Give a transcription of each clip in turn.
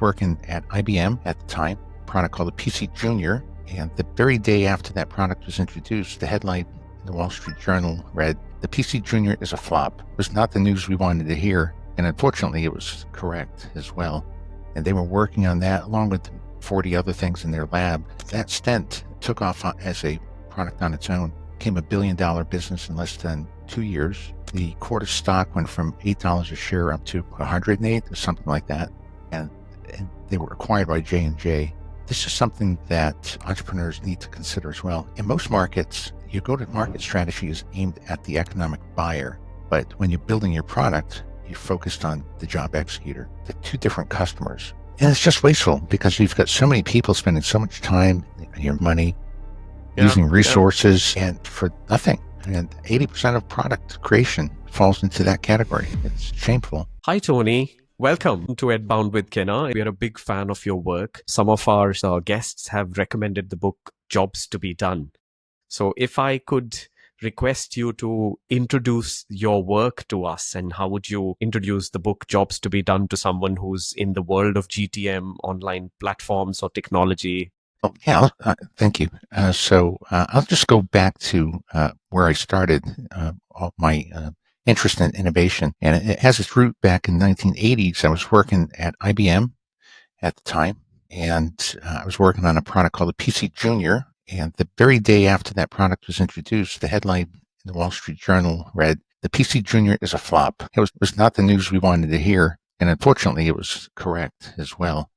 working at IBM at the time, a product called the PC Junior. And the very day after that product was introduced, the headline in the Wall Street Journal read, "The PC Junior is a flop." It was not the news we wanted to hear. And unfortunately, it was correct as well. And they were working on that along with 40 other things in their lab. That stent took off as a product on its own, became $1 billion business in less than 2 years. The Cordis stock went from $8 a share up to $108 or something like that. And they were acquired by J&J. This is something that entrepreneurs need to consider as well. In most markets, your go-to-market strategy is aimed at the economic buyer. But when you're building your product, you're focused on the job executor, the two different customers. And it's just wasteful because you've got so many people spending so much time and your money using resources and for nothing. And 80% of product creation falls into that category. It's shameful. Hi, Tony. Welcome to Edbound with Kinner. We are a big fan of your work. Some of our guests have recommended the book Jobs to be Done. So if I could request you to introduce your work to us, and how would you introduce the book Jobs to be Done to someone who's in the world of GTM, online platforms or technology? Oh, yeah, thank you. So I'll just go back to where I started all my interest in innovation. And it has its root back in the 1980s. I was working at IBM at the time, and I was working on a product called the PC Junior. And the very day after that product was introduced, the headline in the Wall Street Journal read, "The PC Junior is a flop." It was not the news we wanted to hear. And unfortunately, it was correct as well.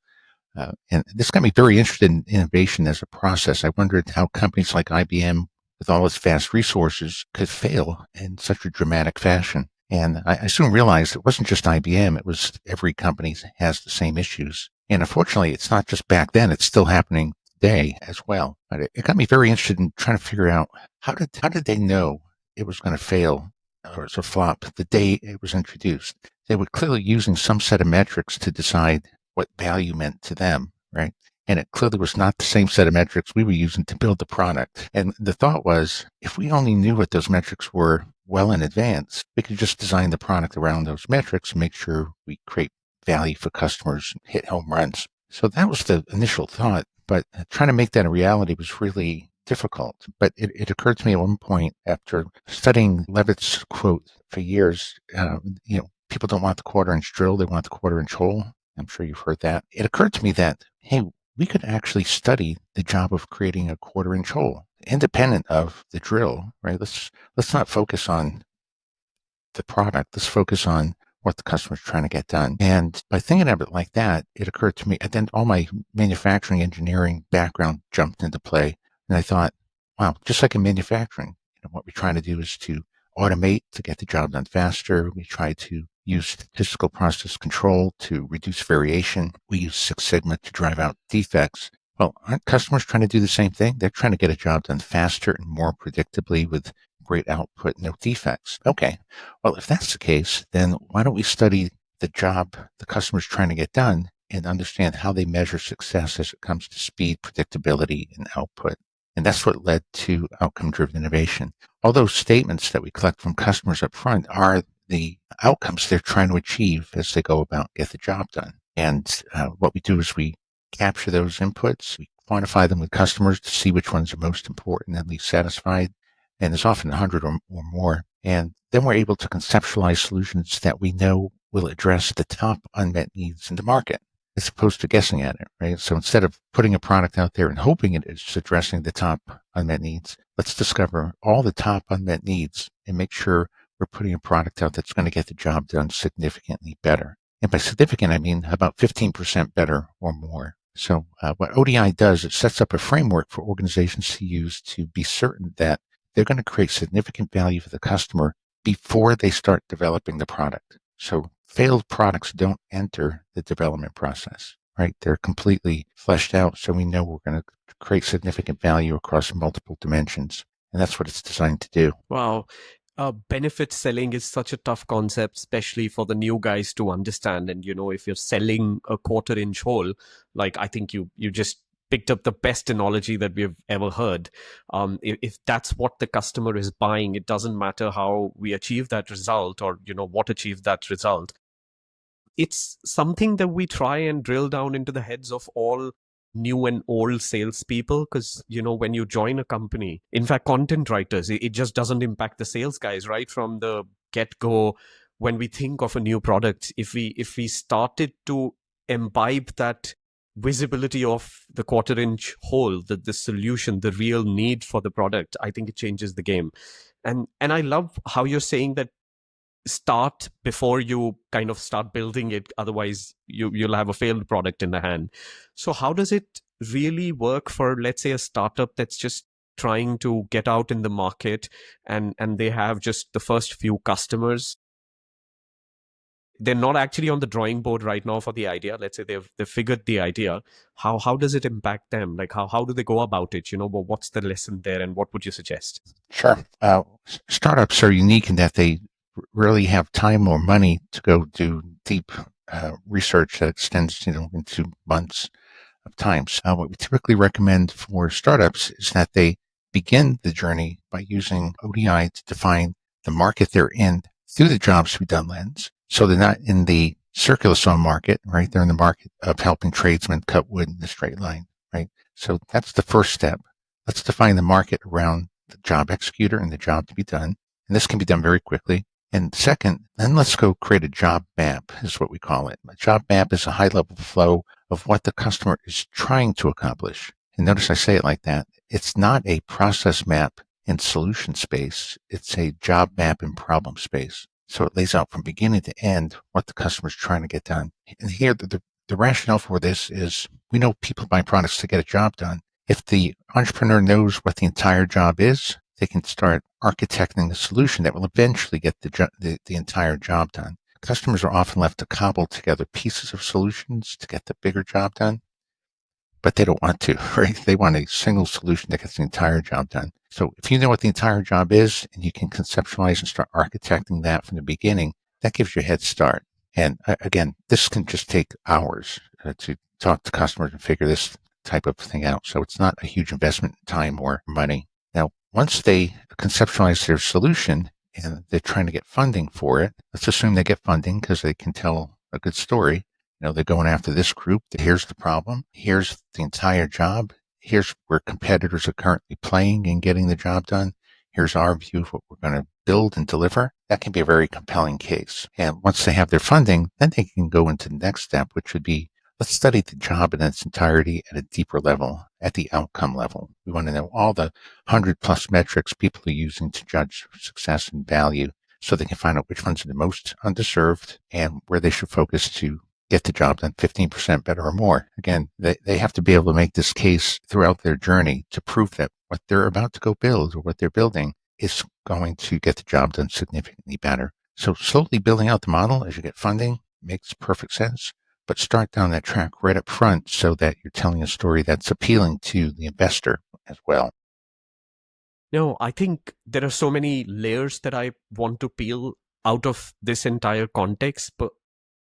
And this got me very interested in innovation as a process. I wondered how companies like IBM, with all its vast resources, could fail in such a dramatic fashion. And I soon realized it wasn't just IBM, it was every company has the same issues. And unfortunately, it's not just back then, it's still happening today as well. But it got me very interested in trying to figure out how did they know it was going to fail or it's a flop the day it was introduced. They were clearly using some set of metrics to decide what value meant to them, right? And it clearly was not the same set of metrics we were using to build the product. And the thought was, if we only knew what those metrics were well in advance, we could just design the product around those metrics and make sure we create value for customers and hit home runs. So that was the initial thought, but trying to make that a reality was really difficult. But it occurred to me at one point after studying Levitt's quote for years, people don't want the quarter-inch drill, they want the quarter-inch hole. I'm sure you've heard that. It occurred to me that, hey, we could actually study the job of creating a quarter-inch hole, independent of the drill, right? Let's not focus on the product. Let's focus on what the customer's trying to get done. And by thinking of it like that, it occurred to me, and then all my manufacturing engineering background jumped into play. And I thought, wow, just like in manufacturing, what we're trying to do is to automate to get the job done faster. We try to use statistical process control to reduce variation. We use Six Sigma to drive out defects. Well, aren't customers trying to do the same thing? They're trying to get a job done faster and more predictably with great output, no defects. Okay, well, if that's the case, then why don't we study the job the customer's trying to get done and understand how they measure success as it comes to speed, predictability, and output? And that's what led to outcome-driven innovation. All those statements that we collect from customers up front are the outcomes they're trying to achieve as they go about get the job done. And what we do is we capture those inputs, we quantify them with customers to see which ones are most important and least satisfied. And there's often 100 or more. And then we're able to conceptualize solutions that we know will address the top unmet needs in the market, as opposed to guessing at it, right? So instead of putting a product out there and hoping it is addressing the top unmet needs, let's discover all the top unmet needs and make sure we're putting a product out that's going to get the job done significantly better. And by significant, I mean about 15% better or more. So what ODI does, it sets up a framework for organizations to use to be certain that they're going to create significant value for the customer before they start developing the product. So failed products don't enter the development process, right? They're completely fleshed out, so we know we're going to create significant value across multiple dimensions. And that's what it's designed to do. Wow. Benefit selling is such a tough concept, especially for the new guys to understand. And, if you're selling a quarter-inch hole, like I think you just picked up the best analogy that we've ever heard. If that's what the customer is buying, it doesn't matter how we achieve that result or, what achieved that result. it's something that we try and drill down into the heads of all new and old salespeople. Because when you join a company, in fact, content writers, it just doesn't impact the sales guys right from the get-go. When we think of a new product, if we started to imbibe that visibility of the quarter inch hole, the solution, the real need for the product, I think it changes the game. And I love how you're saying that start before you kind of start building it, otherwise you'll have a failed product in the hand. So how does it really work for, let's say, a startup that's just trying to get out in the market, and they have just the first few customers? They're not actually on the drawing board right now for the idea. Let's say they've figured the idea. How does it impact them? Like how do they go about it? But what's the lesson there, and what would you suggest? Sure. Startups are unique in that they really have time or money to go do deep research that extends, into months of times. What we typically recommend for startups is that they begin the journey by using ODI to define the market they're in through the jobs to be done lens. So they're not in the circular saw market, right? They're in the market of helping tradesmen cut wood in a straight line, right? So that's the first step. Let's define the market around the job executor and the job to be done. And this can be done very quickly. And second, then let's go create a job map, is what we call it. A job map is a high level flow of what the customer is trying to accomplish. And notice I say it like that. It's not a process map in solution space. It's a job map in problem space. So it lays out from beginning to end what the customer is trying to get done. And here, the rationale for this is we know people buy products to get a job done. If the entrepreneur knows what the entire job is, they can start architecting a solution that will eventually get the entire job done. Customers are often left to cobble together pieces of solutions to get the bigger job done, but they don't want to, right? They want a single solution that gets the entire job done. So if you know what the entire job is and you can conceptualize and start architecting that from the beginning, that gives you a head start. And again, this can just take hours to talk to customers and figure this type of thing out. So it's not a huge investment in time or money. Now, once they conceptualize their solution and they're trying to get funding for it, let's assume they get funding because they can tell a good story. They're going after this group. Here's the problem. Here's the entire job. Here's where competitors are currently playing and getting the job done. Here's our view of what we're going to build and deliver. That can be a very compelling case. And once they have their funding, then they can go into the next step, which would be, let's study the job in its entirety at a deeper level, at the outcome level. We want to know all the 100+ metrics people are using to judge success and value so they can find out which ones are the most underserved and where they should focus to get the job done 15% better or more. Again, they have to be able to make this case throughout their journey to prove that what they're about to go build or what they're building is going to get the job done significantly better. So slowly building out the model as you get funding makes perfect sense, but start down that track right up front so that you're telling a story that's appealing to the investor as well. No, I think there are so many layers that I want to peel out of this entire context, but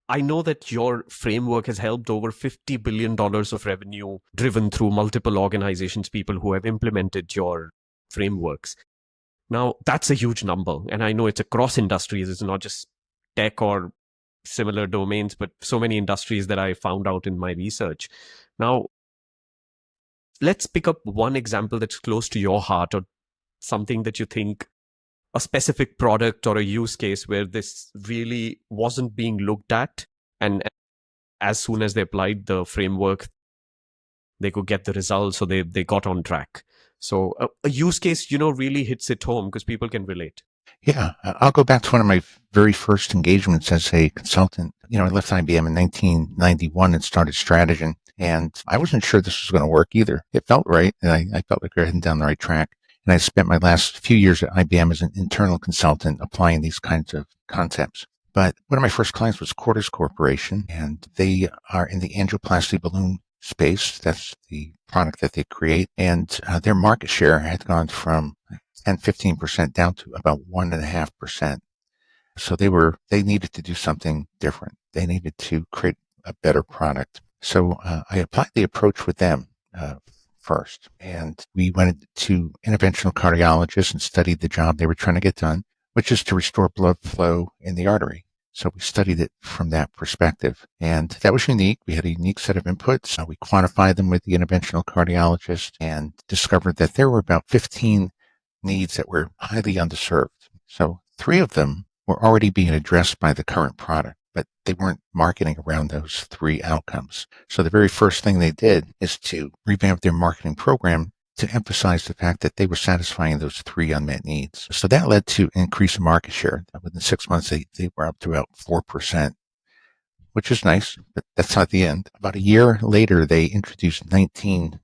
I know that your framework has helped over $50 billion of revenue driven through multiple organizations, people who have implemented your frameworks. Now, that's a huge number. And I know it's across industries. It's not just tech or similar domains, but so many industries that I found out in my research. Now, let's pick up one example that's close to your heart, or something that you think, a specific product or a use case where this really wasn't being looked at, and as soon as they applied the framework, they could get the results, so they got on track. So a use case, really hits it home because people can relate. Yeah, I'll go back to one of my very first engagements as a consultant. I left IBM in 1991 and started Strategy, and I wasn't sure this was going to work either. It felt right, and I felt like we were heading down the right track. And I spent my last few years at IBM as an internal consultant applying these kinds of concepts. But one of my first clients was Cordis Corporation, and they are in the angioplasty balloon space. That's the product that they create. And their market share had gone from 10, 15% down to about 1.5%. So they needed to do something different. They needed to create a better product. So I applied the approach with them first. And we went to interventional cardiologists and studied the job they were trying to get done, which is to restore blood flow in the artery. So we studied it from that perspective. And that was unique. We had a unique set of inputs. We quantified them with the interventional cardiologist and discovered that there were about 15 needs that were highly underserved. So 3 of them were already being addressed by the current product, but they weren't marketing around those 3 outcomes. So the very first thing they did is to revamp their marketing program to emphasize the fact that they were satisfying those 3 unmet needs. So that led to increase in market share. Within 6 months, they were up to about 4%, which is nice, but that's not the end. About a year later, they introduced 19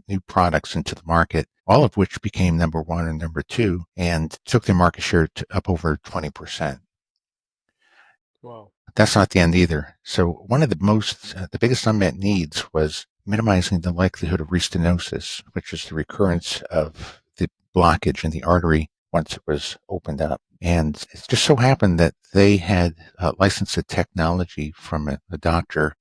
new products into the market, all of which became number 1 and number 2, and took their market share to up over 20%. Wow. That's not the end either. So one of the biggest unmet needs was minimizing the likelihood of restenosis, which is the recurrence of the blockage in the artery once it was opened up. And it just so happened that they had licensed a technology from a doctor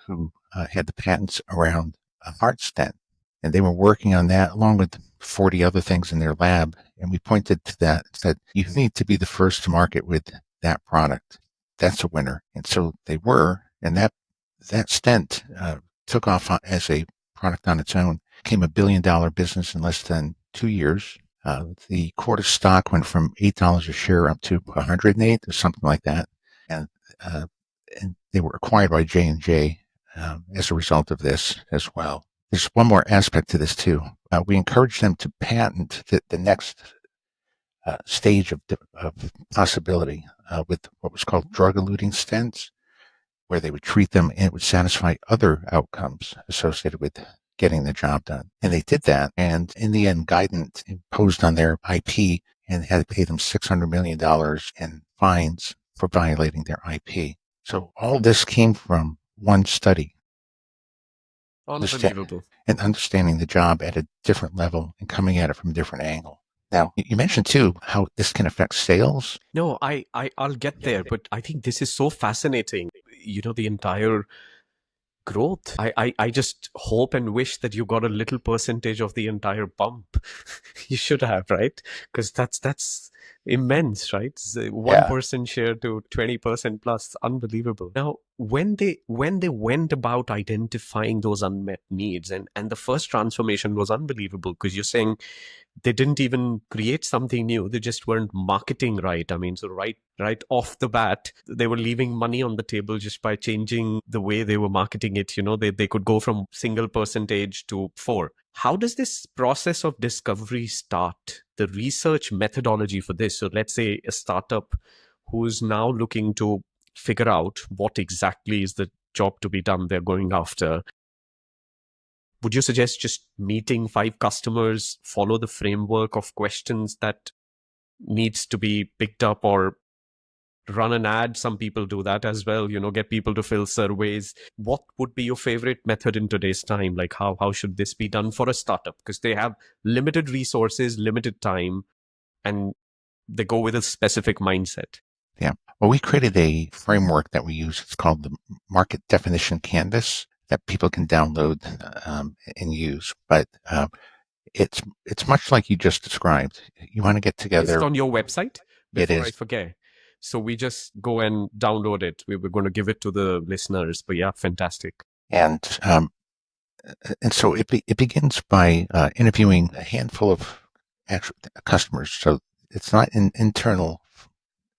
who had the patents around a heart stent. And they were working on that along with 40 other things in their lab. And we pointed to that and said, you need to be the first to market with that product. That's a winner. And so they were, and that stent took off as a product on its own, became $1 billion business in less than 2 years. The Cordis stock went from $8 a share up to 108 or something like that. And they were acquired by J&J as a result of this as well. There's one more aspect to this too. We encouraged them to patent the next stage of possibility with what was called drug-eluting stents, where they would treat them and it would satisfy other outcomes associated with getting the job done. And they did that. And in the end, Guidant imposed on their IP and had to pay them $600 million in fines for violating their IP. So all this came from one study. Unbelievable. And understanding the job at a different level and coming at it from a different angle. Now, you mentioned too how this can affect sales. No, I'll get there, but I think this is so fascinating. The entire growth. I just hope and wish that you got a little percentage of the entire bump. You should have, right? Because that's immense, right? 1% share to 20% plus. Unbelievable. Now, when they went about identifying those unmet needs, and the first transformation was unbelievable, because you're saying they didn't even create something new. They just weren't marketing right. I mean, so right off the bat, they were leaving money on the table just by changing the way they were marketing it. They could go from single percentage to 4. How does this process of discovery start? The research methodology for this. So let's say a startup who's now looking to figure out what exactly is the job to be done they're going after. Would you suggest just meeting 5 customers, follow the framework of questions that needs to be picked up, or run an ad? Some people do that as well, get people to fill surveys. What would be your favorite method in today's time? Like how should this be done for a startup? Because they have limited resources, limited time, and they go with a specific mindset. Yeah. Well, we created a framework that we use. It's called the Market Definition Canvas that people can download and use. But it's much like you just described. You want to get together. Is it on your website? Before It is. I forget. So we just go and download it. We were going to give it to the listeners. But yeah, fantastic. And so it begins by interviewing a handful of actual customers. So it's not an internal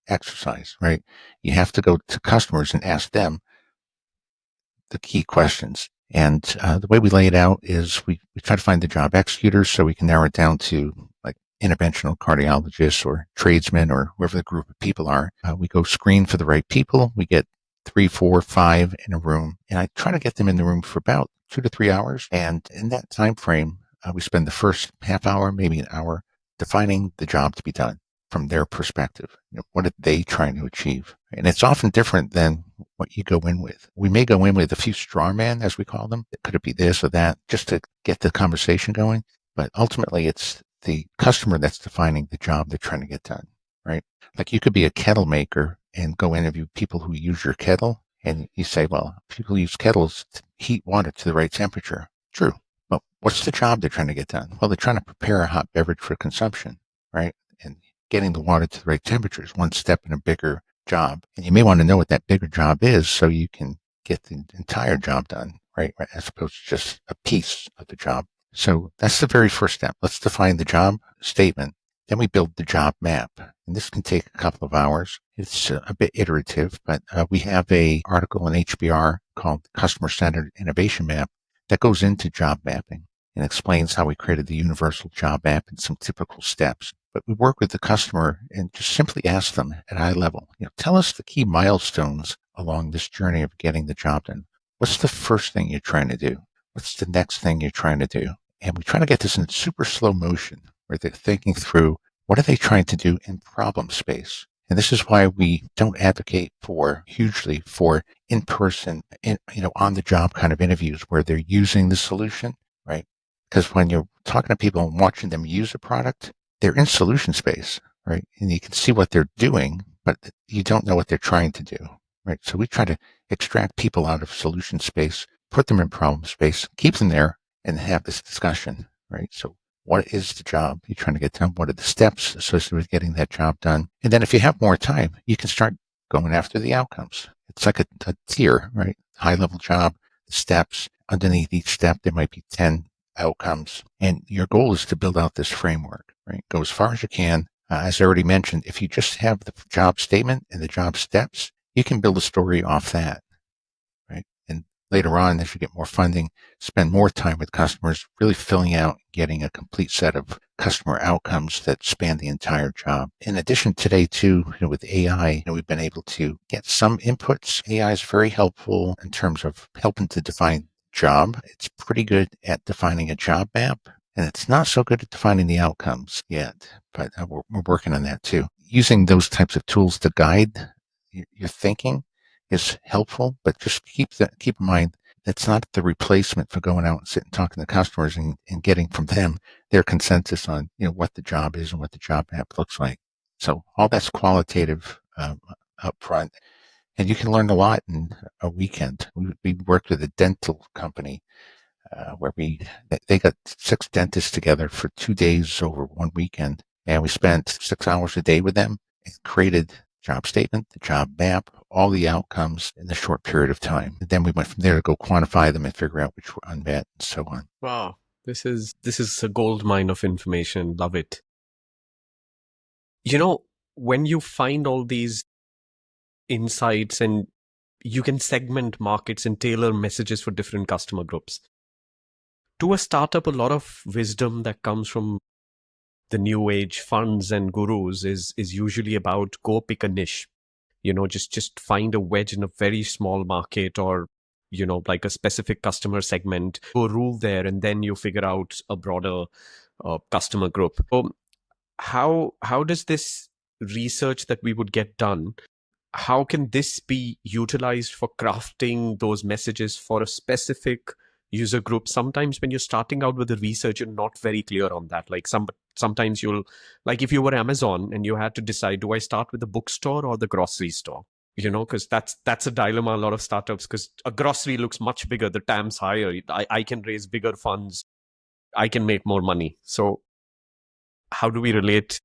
exercise, right? You have to go to customers and ask them the key questions. And the way we lay it out is we try to find the job executors so we can narrow it down to like interventional cardiologists or tradesmen or whoever the group of people are. We go screen for the right people. We get 3, 4, 5 in a room, and I try to get them in the room for about 2 to 3 hours. And in that time frame, we spend the first half hour, maybe an hour, defining the job to be done from their perspective. What are they trying to achieve? And it's often different than what you go in with. We may go in with a few straw men, as we call them. Could it be this or that, just to get the conversation going? But ultimately, it's the customer that's defining the job they're trying to get done, right? Like you could be a kettle maker and go interview people who use your kettle. And you say, well, people use kettles to heat water to the right temperature. True. But what's the job they're trying to get done? Well, they're trying to prepare a hot beverage for consumption, right? And getting the water to the right temperature is one step in a bigger job. And you may want to know what that bigger job is so you can get the entire job done, right? As opposed to just a piece of the job. So that's the very first step. Let's define the job statement. Then we build the job map. And this can take a couple of hours. It's a bit iterative, but we have a article in HBR called Customer Centered Innovation Map that goes into job mapping and explains how we created the universal job map and some typical steps. But we work with the customer and just simply ask them at eye level, tell us the key milestones along this journey of getting the job done. What's the first thing you're trying to do? What's the next thing you're trying to do? And we try to get this in super slow motion where they're thinking through what are they trying to do in problem space. And this is why we don't advocate hugely for in-person, on the job kind of interviews where they're using the solution, right? Because when you're talking to people and watching them use a product, they're in solution space, right? And you can see what they're doing, but you don't know what they're trying to do, right? So we try to extract people out of solution space, put them in problem space, keep them there, and have this discussion, right? So what is the job you're trying to get done? What are the steps associated with getting that job done? And then if you have more time, you can start going after the outcomes. It's like a tier, right? High level job, the steps. Underneath each step, there might be 10 outcomes. And your goal is to build out this framework, right? Go as far as you can. As I already mentioned, if you just have the job statement and the job steps, you can build a story off that, right? And later on, as you get more funding, spend more time with customers, really filling out, getting a complete set of customer outcomes that span the entire job. In addition, today too, with AI, we've been able to get some inputs. AI is very helpful in terms of helping to define job. It's pretty good at defining a job map, and it's not so good at defining the outcomes yet, but we're working on that too. Using those types of tools to guide your thinking is helpful, but just keep in mind that's not the replacement for going out and sitting and talking to customers and getting from them their consensus on what the job is and what the job map looks like. So all that's qualitative up front, and you can learn a lot in a weekend. We worked with a dental company where they got 6 dentists together for 2 days over one weekend, and we spent 6 hours a day with them and created job statement, the job map, all the outcomes in a short period of time. And then we went from there to go quantify them and figure out which were unmet and so on. Wow. This is a gold mine of information. Love it. When you find all these insights and you can segment markets and tailor messages for different customer groups. To a startup, a lot of wisdom that comes from the new age funds and gurus is usually about go pick a niche, just find a wedge in a very small market or, like a specific customer segment, go rule there, and then you figure out a broader customer group. So how does this research that we would get done, how can this be utilized for crafting those messages for a specific user group? Sometimes when you're starting out with the research, you're not very clear on that. Like sometimes you'll, like if you were Amazon and you had to decide, do I start with the bookstore or the grocery store? Because that's a dilemma a lot of startups, because a grocery looks much bigger, the TAM's higher, I can raise bigger funds, I can make more money. So how do we relate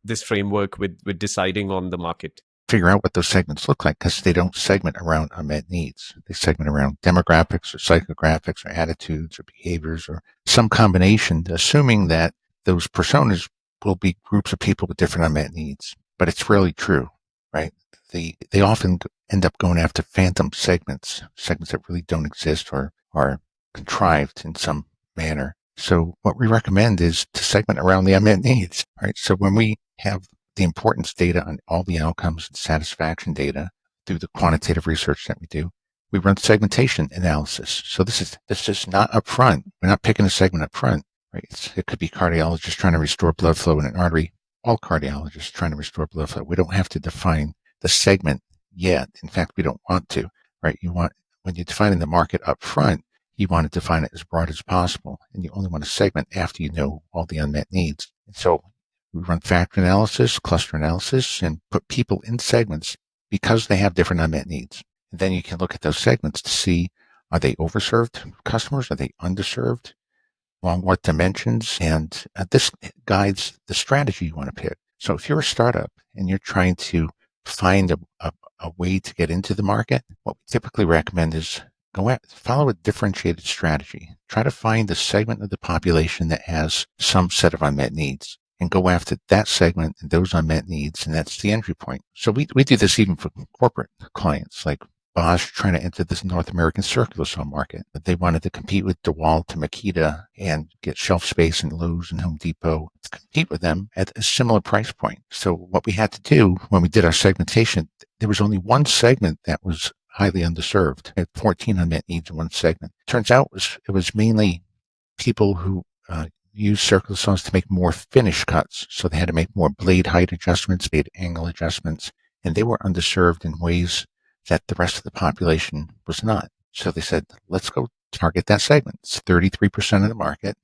this framework with deciding on the market? Figure out what those segments look like, because they don't segment around unmet needs. They segment around demographics or psychographics or attitudes or behaviors or some combination, assuming that those personas will be groups of people with different unmet needs. But it's rarely true, right? They often end up going after phantom segments that really don't exist or are contrived in some manner. So what we recommend is to segment around the unmet needs, right? So when we have the importance data on all the outcomes and satisfaction data through the quantitative research that we do, we run segmentation analysis. So this is not upfront. We're not picking a segment up front, right? It could be cardiologists trying to restore blood flow in an artery. All cardiologists trying to restore blood flow. We don't have to define the segment yet. In fact, we don't want to, right? When you're defining the market up front, you want to define it as broad as possible, and you only want to segment after you know all the unmet needs. And so we run factor analysis, cluster analysis, and put people in segments because they have different unmet needs. And then you can look at those segments to see, are they overserved customers? Are they underserved? Along what dimensions? And this guides the strategy you want to pick. So if you're a startup and you're trying to find a way to get into the market, what we typically recommend is follow a differentiated strategy. Try to find the segment of the population that has some set of unmet needs and go after that segment and those unmet needs, and that's the entry point. So we do this even for corporate clients like Bosch trying to enter this North American circular saw market. But they wanted to compete with DeWalt to Makita and get shelf space in Lowe's and Home Depot to compete with them at a similar price point. So what we had to do when we did our segmentation, there was only one segment that was highly underserved. It had 14 unmet needs in one segment. Turns out it was mainly people who use circular saws to make more finish cuts. So they had to make more blade height adjustments, blade angle adjustments, and they were underserved in ways that the rest of the population was not. So they said, let's go target that segment. It's 33% of the market.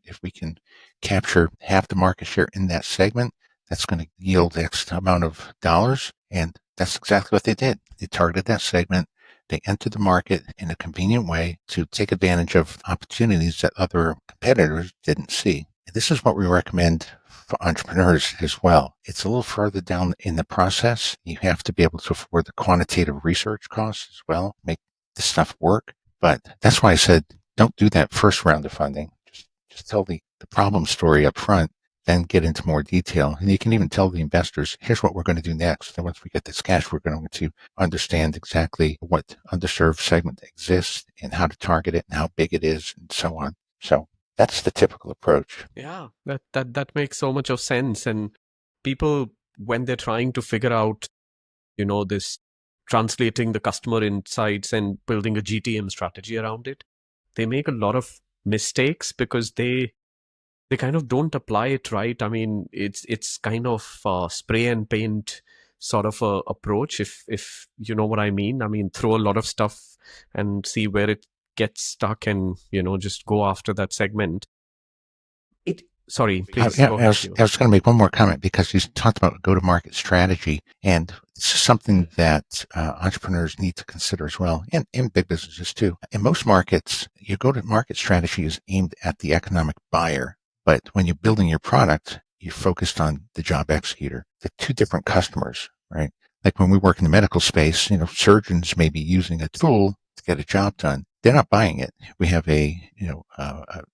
If we can capture half the market share in that segment, that's going to yield X amount of dollars. And that's exactly what they did. They targeted that segment. They entered the market in a convenient way to take advantage of opportunities that other competitors didn't see. And this is what we recommend for entrepreneurs as well. It's a little further down in the process. You have to be able to afford the quantitative research costs as well, make this stuff work. But that's why I said, don't do that first round of funding. Just tell the problem story up front, then get into more detail. And you can even tell the investors, here's what we're going to do next. And once we get this cash, we're going to understand exactly what underserved segment exists and how to target it and how big it is and so on. So that's the typical approach. Yeah, that makes so much of sense. And people, when they're trying to figure out, this translating the customer insights and building a GTM strategy around it, they make a lot of mistakes because they kind of don't apply it right. I mean, it's kind of spray and paint sort of a approach, if you know what I mean. I mean, throw a lot of stuff and see where it gets stuck and, just go after that segment. Sorry, please go ahead. I was going to make one more comment because you talked about go-to-market strategy, and this is something that entrepreneurs need to consider as well, and big businesses too. In most markets, your go-to-market strategy is aimed at the economic buyer, but when you're building your product, you're focused on the job executor. They're two different customers, right? Like when we work in the medical space, surgeons may be using a tool to get a job done. They're not buying it. We have an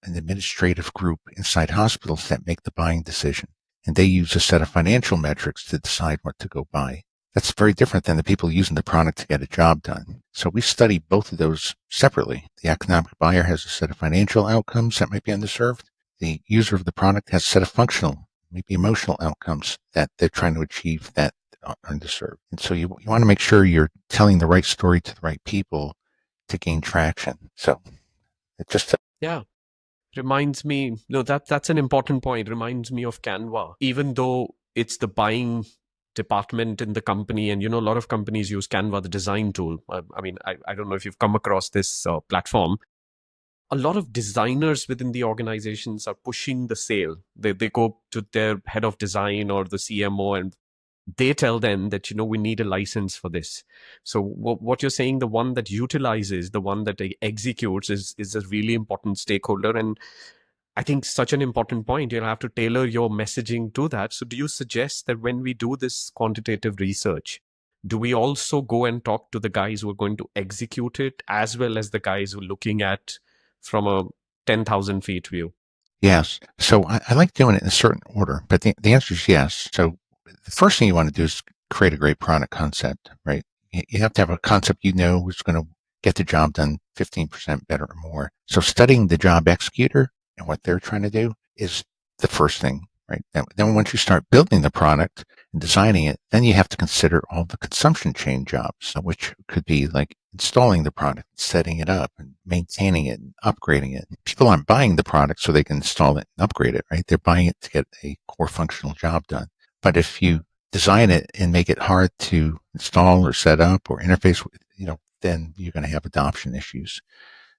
administrative group inside hospitals that make the buying decision, and they use a set of financial metrics to decide what to go buy. That's very different than the people using the product to get a job done. So we study both of those separately. The economic buyer has a set of financial outcomes that might be underserved. The user of the product has a set of functional, maybe emotional outcomes that they're trying to achieve that are underserved. And so you want to make sure you're telling the right story to the right people to gain traction. So it just reminds me, that's an important point. Reminds me of Canva. Even though it's the buying department in the company, and a lot of companies use Canva, the design tool. I mean, I don't know if you've come across this platform. A lot of designers within the organizations are pushing the sale. They go to their head of design or the CMO, and they tell them that, we need a license for this. So what you're saying, the one that utilizes, the one that executes is a really important stakeholder. And I think such an important point. You'll have to tailor your messaging to that. So do you suggest that when we do this quantitative research, do we also go and talk to the guys who are going to execute it as well as the guys who are looking at from a 10,000 feet view? Yes. So I like doing it in a certain order, but the answer is yes. So the first thing you want to do is create a great product concept, right? You have to have a concept is going to get the job done 15% better or more. So studying the job executor and what they're trying to do is the first thing, right? Then once you start building the product and designing it, then you have to consider all the consumption chain jobs, which could be like installing the product, setting it up, and maintaining it, and upgrading it. People aren't buying the product so they can install it and upgrade it, right? They're buying it to get a core functional job done. But if you design it and make it hard to install or set up or interface with, then you're going to have adoption issues.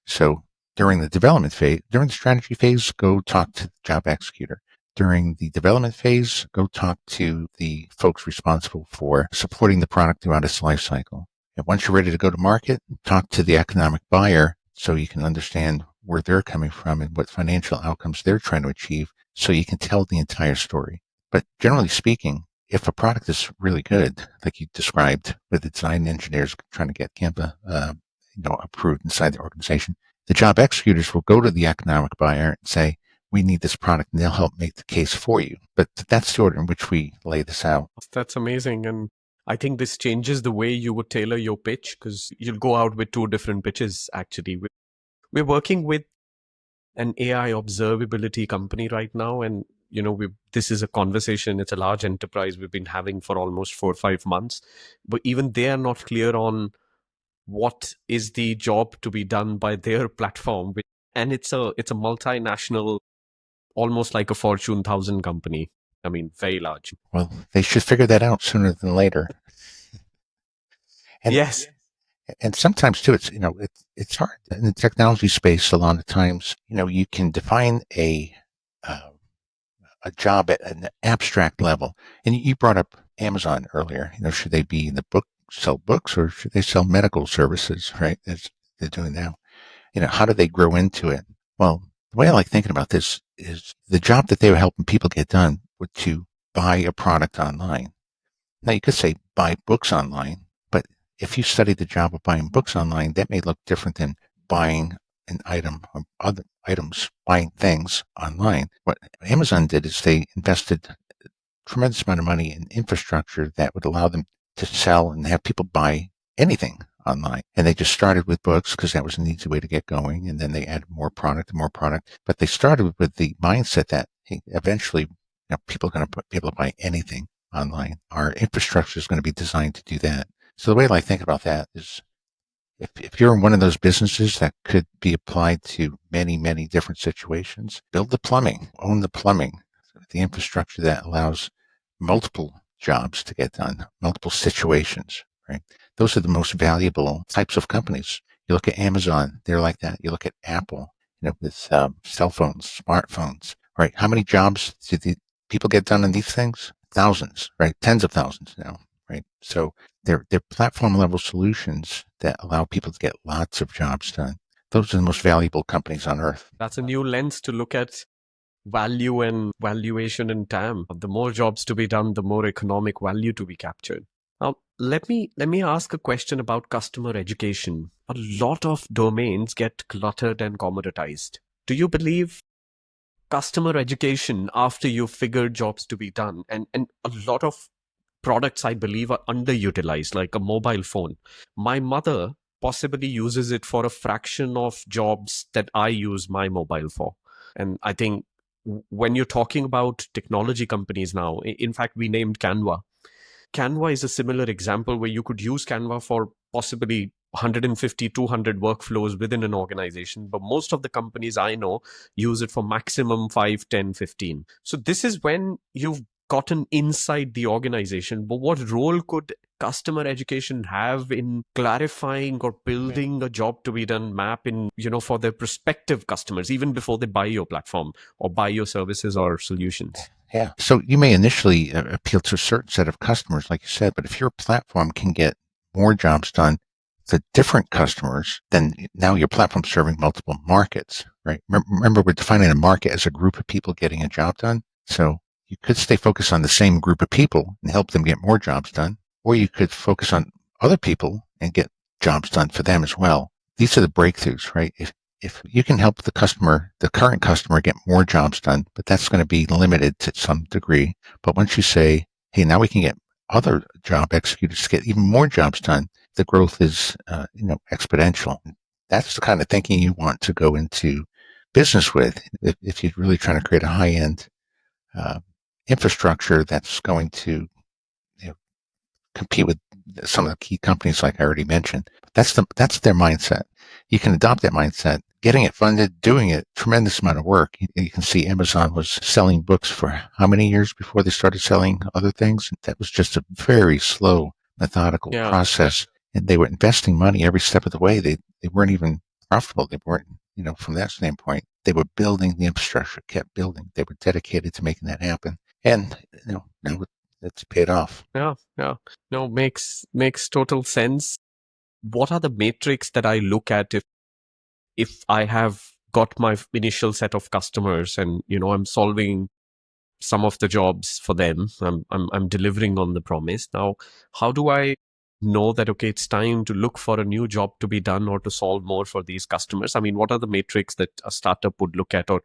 So during the development phase, during the strategy phase, go talk to the job executor. During the development phase, go talk to the folks responsible for supporting the product throughout its life cycle. And once you're ready to go to market, talk to the economic buyer so you can understand where they're coming from and what financial outcomes they're trying to achieve so you can tell the entire story. But generally speaking, if a product is really good, like you described with the design engineers trying to get Canva, approved inside the organization, the job executors will go to the economic buyer and say, we need this product, and they'll help make the case for you. But that's the order in which we lay this out. That's amazing. And I think this changes the way you would tailor your pitch, because you'll go out with two different pitches, actually. We're working with an AI observability company right now. And, this is a conversation. It's a large enterprise we've been having for almost 4 or 5 months. But even they are not clear on what is the job to be done by their platform. And it's a multinational, almost like a Fortune 1000 company. I mean, very large. Well, they should figure that out sooner than later. And Yes. and sometimes too, it's hard in the technology space. A lot of times, you can define uh, a job at an abstract level. And you brought up Amazon earlier. Should they be in the sell books, or should they sell medical services? Right, as they're doing now. How do they grow into it? Well, the way I like thinking about this is the job that they were helping people get done was to buy a product online. Now, you could say buy books online, but if you study the job of buying books online, that may look different than buying an item or other items, buying things online. What Amazon did is they invested a tremendous amount of money in infrastructure that would allow them to sell and have people buy anything online. And they just started with books because that was an easy way to get going. And then they added more product and more product. But they started with the mindset that eventually people are going to be able to buy anything online. Our infrastructure is going to be designed to do that. So the way I think about that is if you're in one of those businesses that could be applied to many, many different situations, build the plumbing, own the plumbing, the infrastructure that allows multiple jobs to get done, multiple situations, right? Those are the most valuable types of companies. You look at Amazon, they're like that. You look at Apple, with cell phones, smartphones, right? How many jobs do the people get done on these things? Thousands, right? Tens of thousands now, right? So they're platform level solutions that allow people to get lots of jobs done. Those are the most valuable companies on earth. That's a new lens to look at value and valuation in TAM. The more jobs to be done, the more economic value to be captured. Now, let me ask a question about customer education. A lot of domains get cluttered and commoditized. Do you believe customer education after you've figured jobs to be done, and a lot of products I believe are underutilized, like a mobile phone? My mother possibly uses it for a fraction of jobs that I use my mobile for. And I think when you're talking about technology companies now, in fact, we named Canva. Canva is a similar example where you could use Canva for possibly 150, 200 workflows within an organization. But most of the companies I know use it for maximum 5, 10, 15. So this is when you've gotten inside the organization. But what role could customer education have in clarifying or building a job to be done map in, for their prospective customers, even before they buy your platform or buy your services or solutions? Yeah. So you may initially appeal to a certain set of customers, like you said, but if your platform can get more jobs done to different customers, then now your platform's serving multiple markets, right? Remember, we're defining a market as a group of people getting a job done. So you could stay focused on the same group of people and help them get more jobs done, or you could focus on other people and get jobs done for them as well. These are the breakthroughs, right? If you can help the current customer get more jobs done, but that's going to be limited to some degree. But once you say, hey, now we can get other job executors to get even more jobs done, the growth is, exponential. That's the kind of thinking you want to go into business with if you're really trying to create a high-end infrastructure that's going to compete with some of the key companies like I already mentioned. That's their mindset. You can adopt that mindset. Getting it funded, doing it, tremendous amount of work. You can see Amazon was selling books for how many years before they started selling other things? That was just a very slow, methodical process. And they were investing money every step of the way. They weren't even profitable. They weren't, from that standpoint, they were building the infrastructure, kept building. They were dedicated to making that happen. And, now it's paid off. Yeah. No, makes total sense. What are the metrics that I look at if I have got my initial set of customers and I'm solving some of the jobs for them. I'm delivering on the promise. Now, how do I know that, okay, it's time to look for a new job to be done or to solve more for these customers? I mean, what are the metrics that a startup would look at or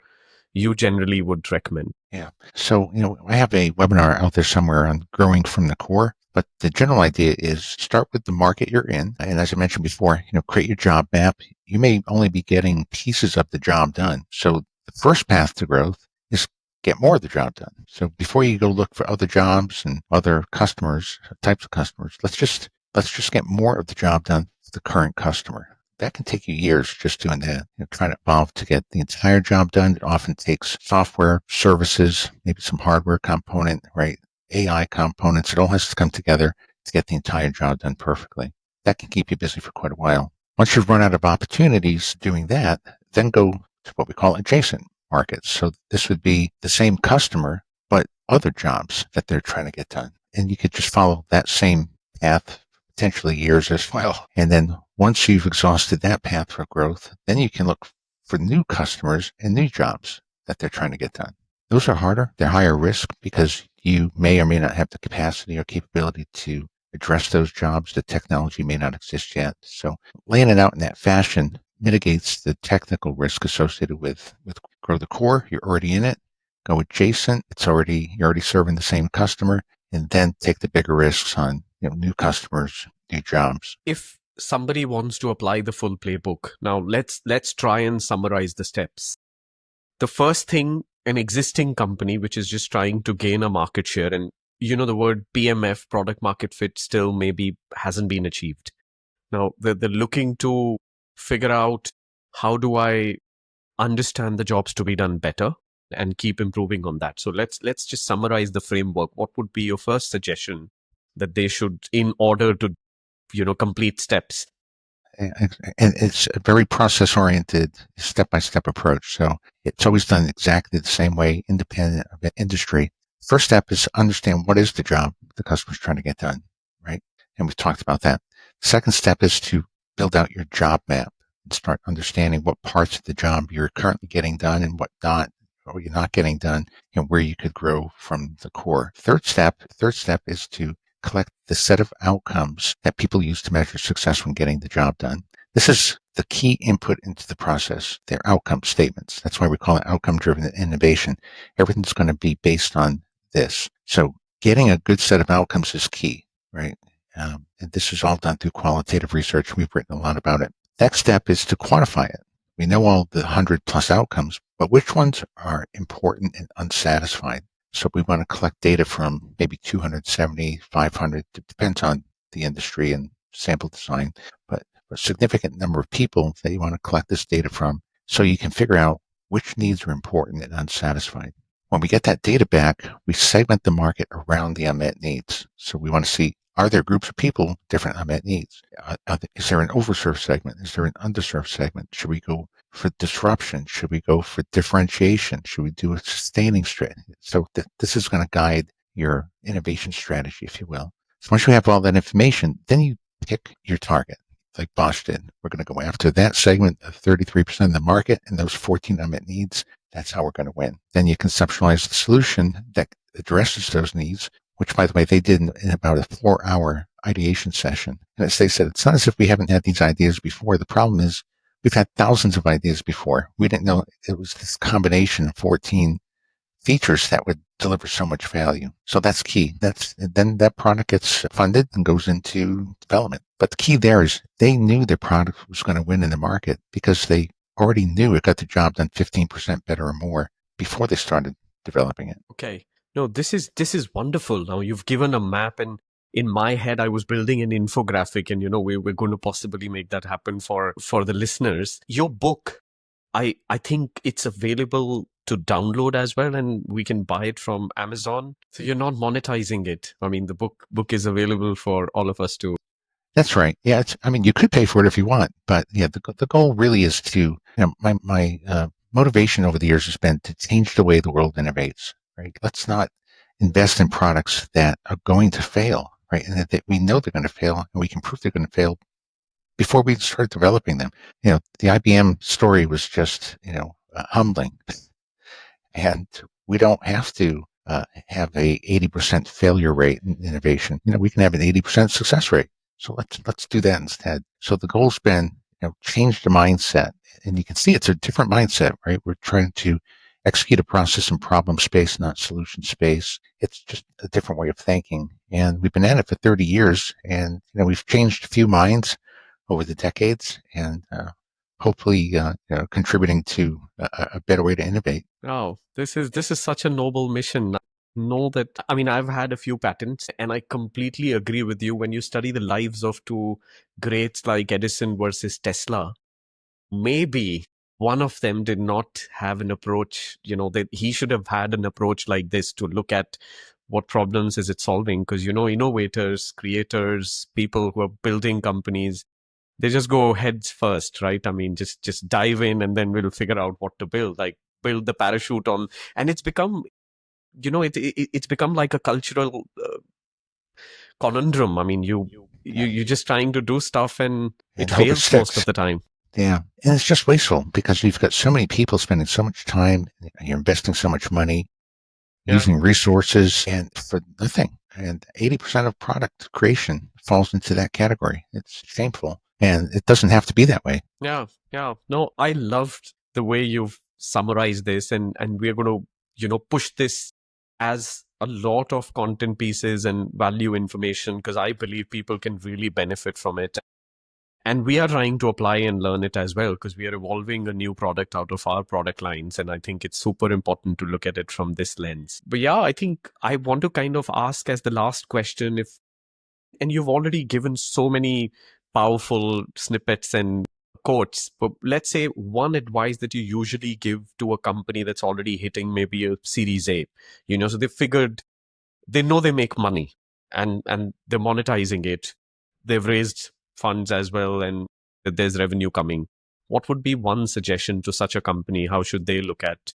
you generally would recommend? Yeah. So, I have a webinar out there somewhere on growing from the core, but the general idea is start with the market you're in. And as I mentioned before, create your job map. You may only be getting pieces of the job done. So the first path to growth is get more of the job done. So before you go look for other jobs and other customers, types of customers, let's just get more of the job done for the current customer. That can take you years just doing that. Trying to evolve to get the entire job done. It often takes software, services, maybe some hardware component, right? AI components. It all has to come together to get the entire job done perfectly. That can keep you busy for quite a while. Once you've run out of opportunities doing that, then go to what we call adjacent markets. So this would be the same customer, but other jobs that they're trying to get done. And you could just follow that same path, potentially years as well. And then once you've exhausted that path for growth, then you can look for new customers and new jobs that they're trying to get done. Those are harder. They're higher risk because you may or may not have the capacity or capability to address those jobs. The technology may not exist yet. So laying it out in that fashion mitigates the technical risk associated with grow the core. You're already in it. Go adjacent. You're already serving the same customer, and then take the bigger risks on new customers, new jobs. If somebody wants to apply the full playbook, now let's try and summarize the steps. The first thing, an existing company which is just trying to gain a market share, and the word PMF, product market fit, still maybe hasn't been achieved. Now they're looking to figure out, how do I understand the jobs to be done better and keep improving on that? So let's just summarize the framework. What would be your first suggestion that they should, in order to complete steps? And it's a very process-oriented, step-by-step approach. So it's always done exactly the same way, independent of the industry. First step is understand what is the job the customer's trying to get done, right? And we've talked about that. Second step is to build out your job map and start understanding what parts of the job you're currently getting done and what not, or you're not getting done, and where you could grow from the core. Third step is to collect the set of outcomes that people use to measure success when getting the job done. This is the key input into the process. They're outcome statements. That's why we call it outcome-driven innovation. Everything's going to be based on this. So getting a good set of outcomes is key, right? And this is all done through qualitative research. We've written a lot about it. Next step is to quantify it. We know all the 100+ outcomes, but which ones are important and unsatisfied? So we want to collect data from maybe 270, 500, it depends on the industry and sample design, but a significant number of people that you want to collect this data from so you can figure out which needs are important and unsatisfied. When we get that data back, we segment the market around the unmet needs. So we want to see, are there groups of people, different unmet needs? Is there an overserved segment? Is there an underserved segment? Should we go for disruption? Should we go for differentiation? Should we do a sustaining strategy? So this is going to guide your innovation strategy, if you will. So once you have all that information, then you pick your target, like Bosch did. We're going to go after that segment of 33% of the market and those 14 unmet needs. That's how we're going to win. Then you conceptualize the solution that addresses those needs, which, by the way, they did in about a 4-hour ideation session. And as they said, it's not as if we haven't had these ideas before. The problem is we've had thousands of ideas before. We didn't know it was this combination of 14 features that would deliver so much value. So that's key. Then that product gets funded and goes into development. But the key there is they knew their product was going to win in the market because they already knew it got the job done 15% better or more before they started developing it. Okay. No, this is wonderful. Now you've given a map, and in my head I was building an infographic, and we're going to possibly make that happen for the listeners. Your book, I think it's available to download as well, and we can buy it from Amazon. So you're not monetizing it. I mean, the book is available for all of us to. That's right. Yeah, you could pay for it if you want, but yeah, the goal really is to, my motivation over the years has been to change the way the world innovates, right? Let's not invest in products that are going to fail, right? And that we know they're going to fail, and we can prove they're going to fail before we start developing them. The IBM story was just, humbling. And we don't have to have a 80% failure rate in innovation. We can have an 80% success rate. So let's do that instead. So the goal's been, change the mindset. And you can see it's a different mindset, right? We're trying to execute a process in problem space, not solution space. It's just a different way of thinking. And we've been at it for 30 years, and we've changed a few minds over the decades, and hopefully contributing to a better way to innovate. Oh, this is such a noble mission. Know that, I mean, I've had a few patents, and I completely agree with you. When you study the lives of two greats like Edison versus Tesla, maybe one of them did not have an approach, that he should have had an approach like this to look at what problems is it solving. Because, innovators, creators, people who are building companies, they just go heads first, right? I mean, just dive in, and then we'll figure out what to build, like build the parachute on. And it's become, it's become like a cultural conundrum. I mean, you're just trying to do stuff, and it And hope it fails most sticks. of the time. Yeah. And it's just wasteful because you've got so many people spending so much time, you're investing so much money, Yeah. using resources, and for nothing. And 80% of product creation falls into that category. It's shameful. And it doesn't have to be that way. Yeah, yeah. No, I loved the way you've summarized this, and we're going to, push this as a lot of content pieces and value information, because I believe people can really benefit from it. And we are trying to apply and learn it as well, because we are evolving a new product out of our product lines. And I think it's super important to look at it from this lens. But yeah, I think I want to kind of ask as the last question, and you've already given so many powerful snippets and quotes, but let's say one advice that you usually give to a company that's already hitting maybe a series A, so they know they make money, and they're monetizing it. They've raised funds as well, and there's revenue coming. What would be one suggestion to such a company? How should they look at,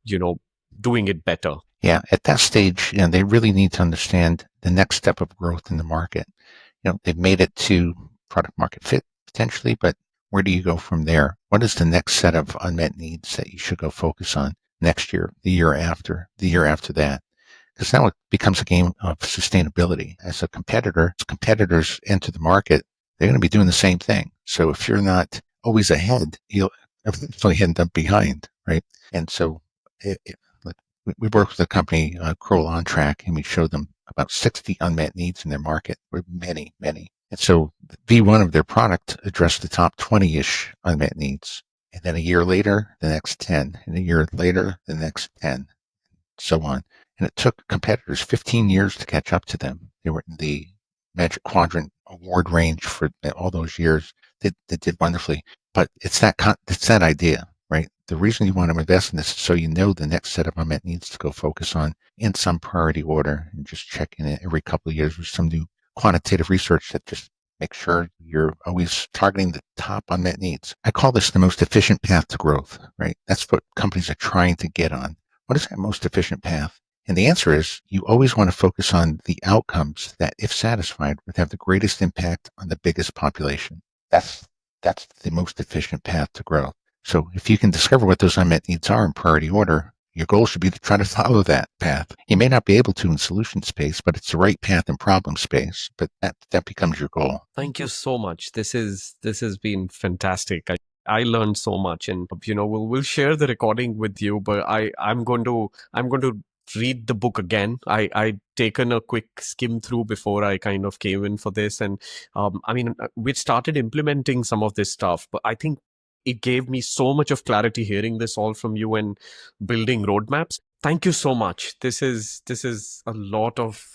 you know, doing it better? Yeah. At that stage, they really need to understand the next step of growth in the market. They've made it to product market fit potentially, but where do you go from there? What is the next set of unmet needs that you should go focus on next year, the year after, the year after that? Because now it becomes a game of sustainability. As a competitor, as competitors enter the market, they're going to be doing the same thing. So if you're not always ahead, you'll eventually end up behind, right? And so like we work with a company, Kroll On Track, and we show them about 60 unmet needs in their market. We're many, many. And so V1 of their product addressed the top 20-ish unmet needs. And then a year later, the next 10. And a year later, the next 10. So on. And it took competitors 15 years to catch up to them. They were in the Magic Quadrant award range for all those years. They did wonderfully. But it's that idea, right? The reason you want to invest in this is so you know the next set of unmet needs to go focus on in some priority order, and just checking it every couple of years with some new quantitative research that just makes sure you're always targeting the top unmet needs. I call this the most efficient path to growth, right? That's what companies are trying to get on. What is that most efficient path? And the answer is you always want to focus on the outcomes that, if satisfied, would have the greatest impact on the biggest population. That's the most efficient path to growth. So if you can discover what those unmet needs are in priority order, your goal should be to try to follow that path. You may not be able to in solution space, but it's the right path in problem space. But that becomes your goal. Thank you so much. This has been fantastic. I learned so much, and we'll share the recording with you. But I'm going to read the book again. I taken a quick skim through before I kind of came in for this, and I mean, we started implementing some of this stuff, but I think it gave me so much of clarity hearing this all from you and building roadmaps. Thank you so much. This is a lot of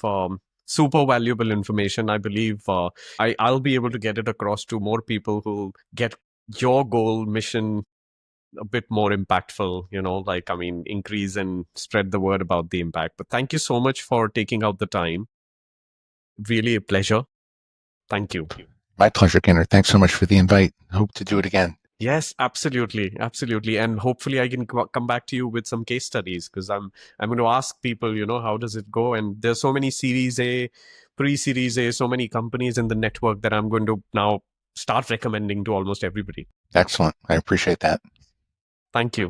super valuable information. I believe I'll be able to get it across to more people who get your goal mission a bit more impactful, like, I mean, increase and spread the word about the impact. But thank you so much for taking out the time. Really a pleasure. Thank you. My pleasure, Kinner. Thanks so much for the invite. Hope to do it again. Yes, absolutely, absolutely, and hopefully I can come back to you with some case studies, because I'm going to ask people, how does it go? And there's so many Series A, pre-Series A, so many companies in the network that I'm going to now start recommending to almost everybody. Excellent. I appreciate that. Thank you.